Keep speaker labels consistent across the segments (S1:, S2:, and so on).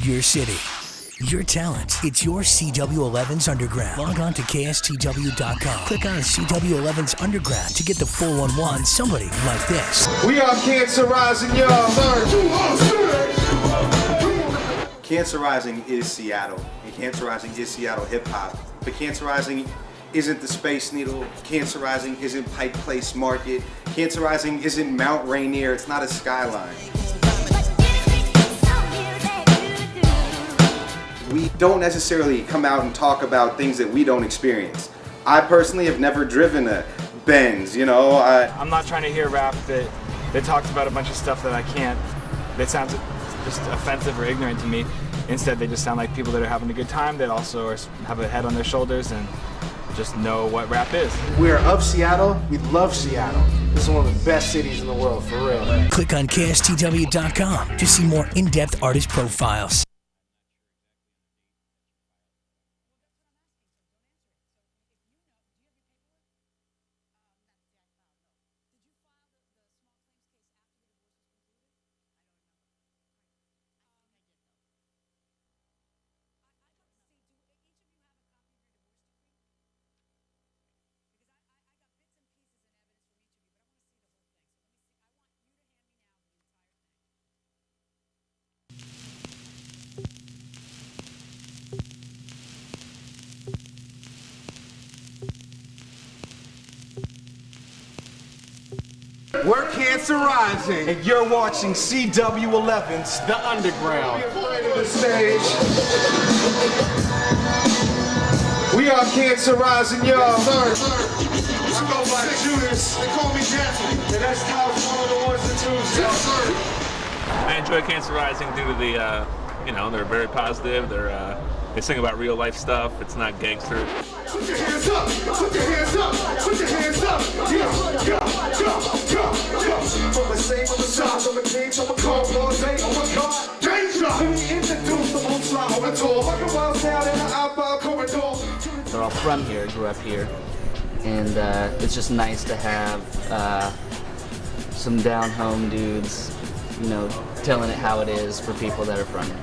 S1: your city, your talent. It's your CW11's Underground. Log on to KSTW.com. Click on CW11's Underground to get the 411 somebody like this.
S2: We are Cancer Rising, y'all.
S3: Cancer Rising is Seattle, and Cancer Rising is Seattle hip-hop. But Cancer Rising isn't the Space Needle. Cancer Rising isn't Pike Place Market. Cancer Rising isn't Mount Rainier. It's not a skyline. We don't necessarily come out and talk about things that we don't experience. I personally have never driven a Benz, you know.
S4: I'm not trying to hear rap that talks about a bunch of stuff that I can't, that sounds just offensive or ignorant to me. Instead, they just sound like people that are having a good time, that also have a head on their shoulders and just know what rap is.
S5: We're of Seattle. We love Seattle. This is one of the best cities in the world, for real.
S1: Click on KSTW.com to see more in-depth artist profiles.
S2: We're Cancer Rising, and you're watching CW11's The Underground. The stage. We are Cancer Rising, y'all. I go by Judas. They call me Jansen, and that's how it's one of the ones and twos. Yes, sir.
S6: I enjoy Cancer Rising due to the, they're very positive. They sing about real life stuff. It's not gangster.
S2: Put your hands up! Put your hands up! Put your hands up! Yo! From the same on the side, from the cage, on the car, all day, oh my God, danger! Let me introduce the most loud on the door. Fucking wild sound in the outbound corridor.
S7: They're all from here, grew up here, and it's just nice to have some down-home dudes, telling it how it is for people that are from here.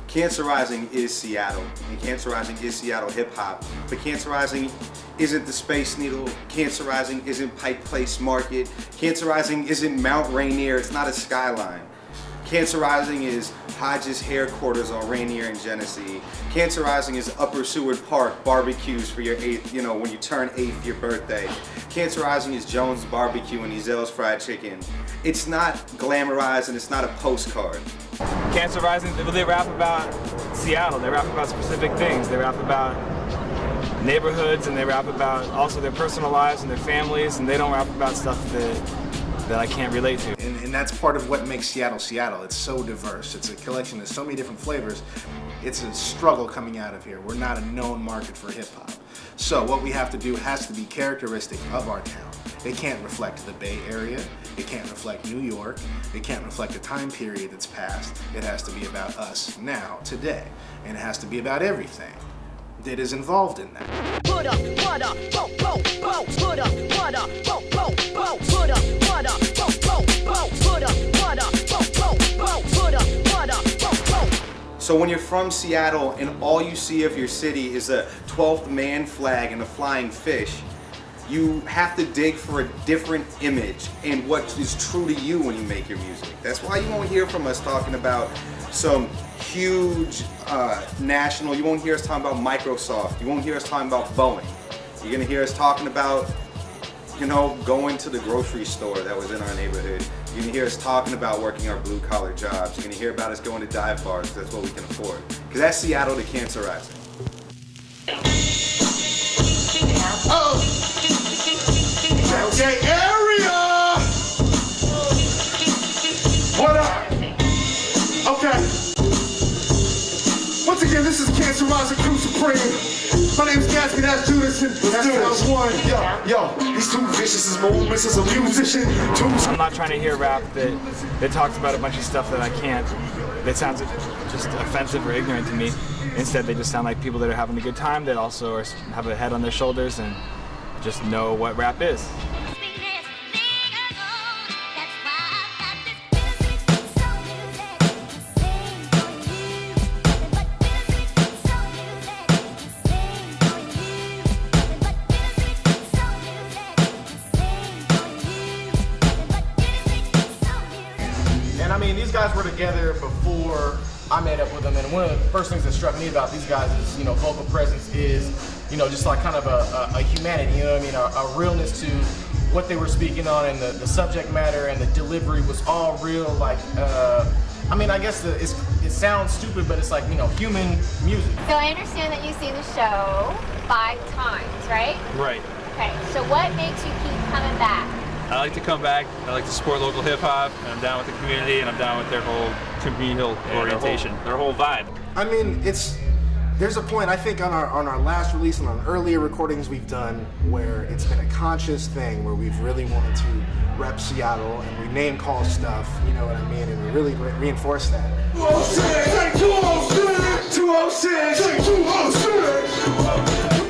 S3: Cancer Rising is Seattle, and Cancer Rising is Seattle hip-hop. But Cancer Rising isn't the Space Needle. Cancer Rising isn't Pike Place Market. Cancer Rising isn't Mount Rainier. It's not a skyline. Cancer Rising is Hodges Headquarters on Rainier and Genesee. Cancer Rising is Upper Seward Park barbecues for your when you turn 8th your birthday. Cancer Rising is Jones Barbecue and Ezel's Fried Chicken. It's not glamorized and it's not a postcard.
S4: Cancer Rising, they rap about Seattle. They rap about specific things. They rap about neighborhoods, and they rap about also their personal lives and their families, and they don't rap about stuff that I can't relate to.
S5: And that's part of what makes Seattle Seattle. It's so diverse. It's a collection of so many different flavors. It's a struggle coming out of here. We're not a known market for hip hop. So what we have to do has to be characteristic of our town. It can't reflect the Bay Area. It can't reflect New York. It can't reflect the time period that's passed. It has to be about us now, today. And it has to be about everything that is involved in that.
S8: Put up, what up, bo, bo, bo. Put up, what up, bo, bo, bo. Put up, what up, bo, bo, bo. Put up, what up, bo, bo, bo. Put up, what up, bo, bo.
S3: So when you're from Seattle and all you see of your city is a 12th man flag and a flying fish, you have to dig for a different image and what is true to you when you make your music. That's why you won't hear from us talking about some huge national, you won't hear us talking about Microsoft, you won't hear us talking about Boeing. You're gonna hear us talking about, going to the grocery store that was in our neighborhood. You're gonna hear us talking about working our blue collar jobs. You're gonna hear about us going to dive bars, that's what we can afford. Because that's Seattle to Cancer Rising.
S2: Okay, area! What up? Okay. Once again, this is Cancer Rising Crew Supreme. My name's Gatsby, that's Judas, and that's one. Yo, these two vicious as moments as a musician.
S4: I'm not trying to hear rap that talks about a bunch of stuff that I can't, that sounds just offensive or ignorant to me. Instead, they just sound like people that are having a good time, that also have a head on their shoulders and just know what rap is.
S9: together before I met up with them, and one of the first things that struck me about these guys is, vocal presence is, just like kind of a humanity, you know what I mean, a realness to what they were speaking on, and the subject matter and the delivery was all real, like, I guess it sounds stupid, but it's like, human music.
S10: So I understand that you've seen the show 5 times, right?
S4: Right.
S10: Okay, so what makes you keep coming back?
S6: I like to come back. I like to support local hip hop, and I'm down with the community, and I'm down with their whole communal orientation, their whole vibe.
S5: I mean, there's a point, I think, on our last release and on earlier recordings we've done where it's been a conscious thing where we've really wanted to rep Seattle and we name call stuff, you know what I mean, and we really reinforce that.
S2: 206, 206, 206, 206.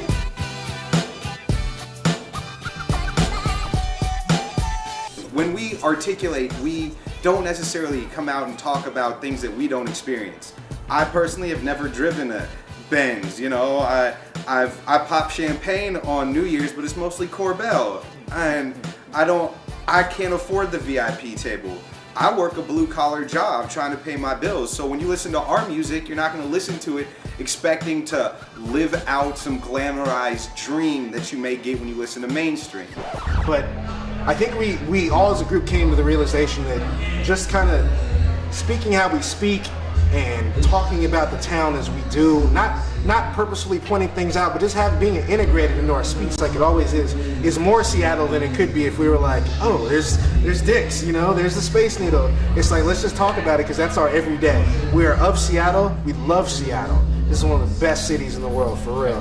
S3: When we articulate, we don't necessarily come out and talk about things that we don't experience. I personally have never driven a Benz, I pop champagne on New Year's, but it's mostly Corbel, and I can't afford the VIP table. I work a blue collar job trying to pay my bills, so when you listen to our music, you're not going to listen to it expecting to live out some glamorized dream that you may get when you listen to mainstream.
S5: But I think we all as a group came to the realization that just kind of speaking how we speak and talking about the town as we do, not purposefully pointing things out, but just being integrated into our speech like it always is more Seattle than it could be if we were like, oh, there's Dix, there's the Space Needle. It's like, let's just talk about it because that's our everyday. We are of Seattle. We love Seattle. This is one of the best cities in the world, for real.